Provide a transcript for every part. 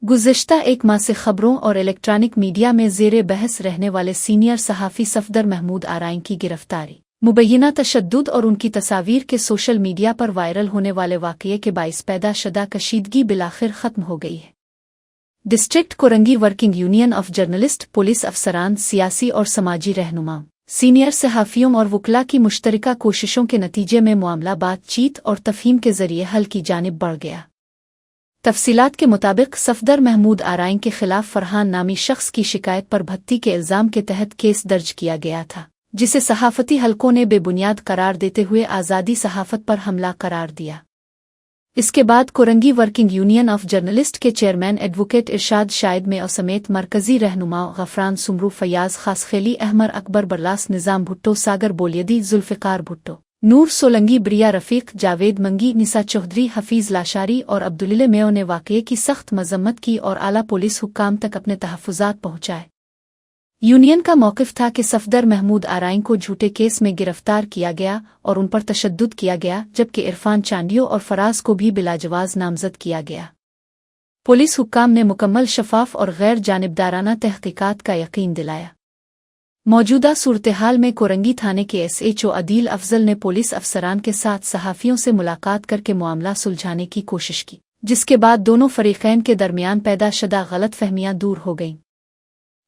गुज़िश्ता एक माह से खबरों और इलेक्ट्रॉनिक मीडिया में ज़ेरे बहस रहने वाले सीनियर सहाफ़ी सफदर महमूद आराइन की गिरफ्तारी, मुबैना तशद्दुद और उनकी तस्वीर के सोशल मीडिया पर वायरल होने वाले वाक़ये के बाइस पैदा शुदा कशीदगी बिलाखिर ख़त्म हो गई है। District Korangi working union of journalist, police अफसरान, सियासी और समाजी रहनुमा, सीनियर सहाफ़ियों और वकला की मुश्तरका कोशिशों के नतीजे में मामला बातचीत और तफ़हीम के ज़रिए हल की जानिब बढ़ गया। तफसीलात के मुताबिक सफदर महमूद आराइन के खिलाफ फरहान नामी शख्स की शिकायत पर भत्ती के इल्ज़ाम के तहत केस दर्ज किया गया था, जिसे सहाफ़ती हलकों ने बेबुनियाद करार देते हुए आज़ादी सहाफ़त पर हमला करार दिया। इसके बाद Korangi working union of journalist के चेयरमैन एडवोकेट इरशाद शाहिद में और समेत मरकज़ी रहनुमा गफरान सुमरू, फयाज खासखेली, अहमर अकबर, बरलास, निज़ाम भुट्टो, सागर बोलियदी, जुल्फ़िकार भुट्टो, नूर सोलंगी, ब्रिया रफ़ीक, जावेद मंगी, निसा चौधरी, हफीज़ लाशारी और अब्दुल्ले मेयो ने वाक़ये की सख्त मज़म्मत की और आला पुलिस हुक्काम तक अपने तहफ़्फ़ुज़ात पहुँचाए। यूनियन का मौक़िफ़ था कि सफदर महमूद आराइन को झूठे केस में गिरफ्तार किया गया और उन पर तशद्दुद किया गया, जबकि इरफान चांडियो और फराज को भी बिलाजवाज़ नामज़द किया गया। पुलिस हुक्काम ने मुकम्मल शफ़ाफ़ और गैर जानिबदाराना तहक़ीक़ात का यकीन दिलाया। मौजूदा सूरत-ए-हाल में कोरंगी थाने के SHO अदील अफजल ने पुलिस अफसरान के साथ सहाफ़ियों से मुलाकात करके मामला सुलझाने की कोशिश की, जिसके बाद दोनों फ़रीक़ैन के दरमियान पैदा शुदा गलतफ़हमियां दूर हो गईं।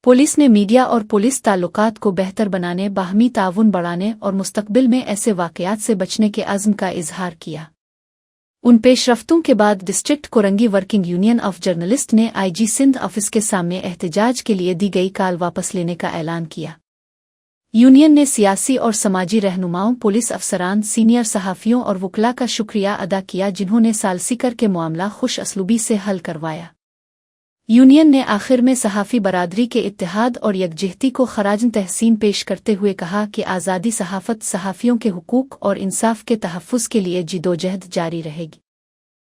पुलिस ने मीडिया और पुलिस ताल्लुकात को बेहतर बनाने, बाहमी ताउन बढ़ाने और मुस्तक़बिल में ऐसे वाक़यात से बचने के अज़्म का इजहार किया। उन पेशरफ्तों के बाद district Korangi working union of journalist ने IG सिंध ऑफिस के सामने एहतजाज के लिए दी गई कॉल वापस लेने का ऐलान किया। यूनियन ने सियासी और समाजी रहनुमाओं, पुलिस अफसरान, सीनियर सहाफ़ियों और वकला का शुक्रिया अदा किया, जिन्होंने सालसी करके मामला खुश असलूबी से हल करवाया। यूनियन ने आखिर में सहाफ़ी बरादरी के इत्तेहाद और यकजहती को ख़राज तहसीन पेश करते हुए कहा कि आज़ादी सहाफ़त, सहाफ़ियों के हुकूक़ और इंसाफ़ के तहफ़्फ़ुज़ के लिए जिदोजहद जारी रहेगी।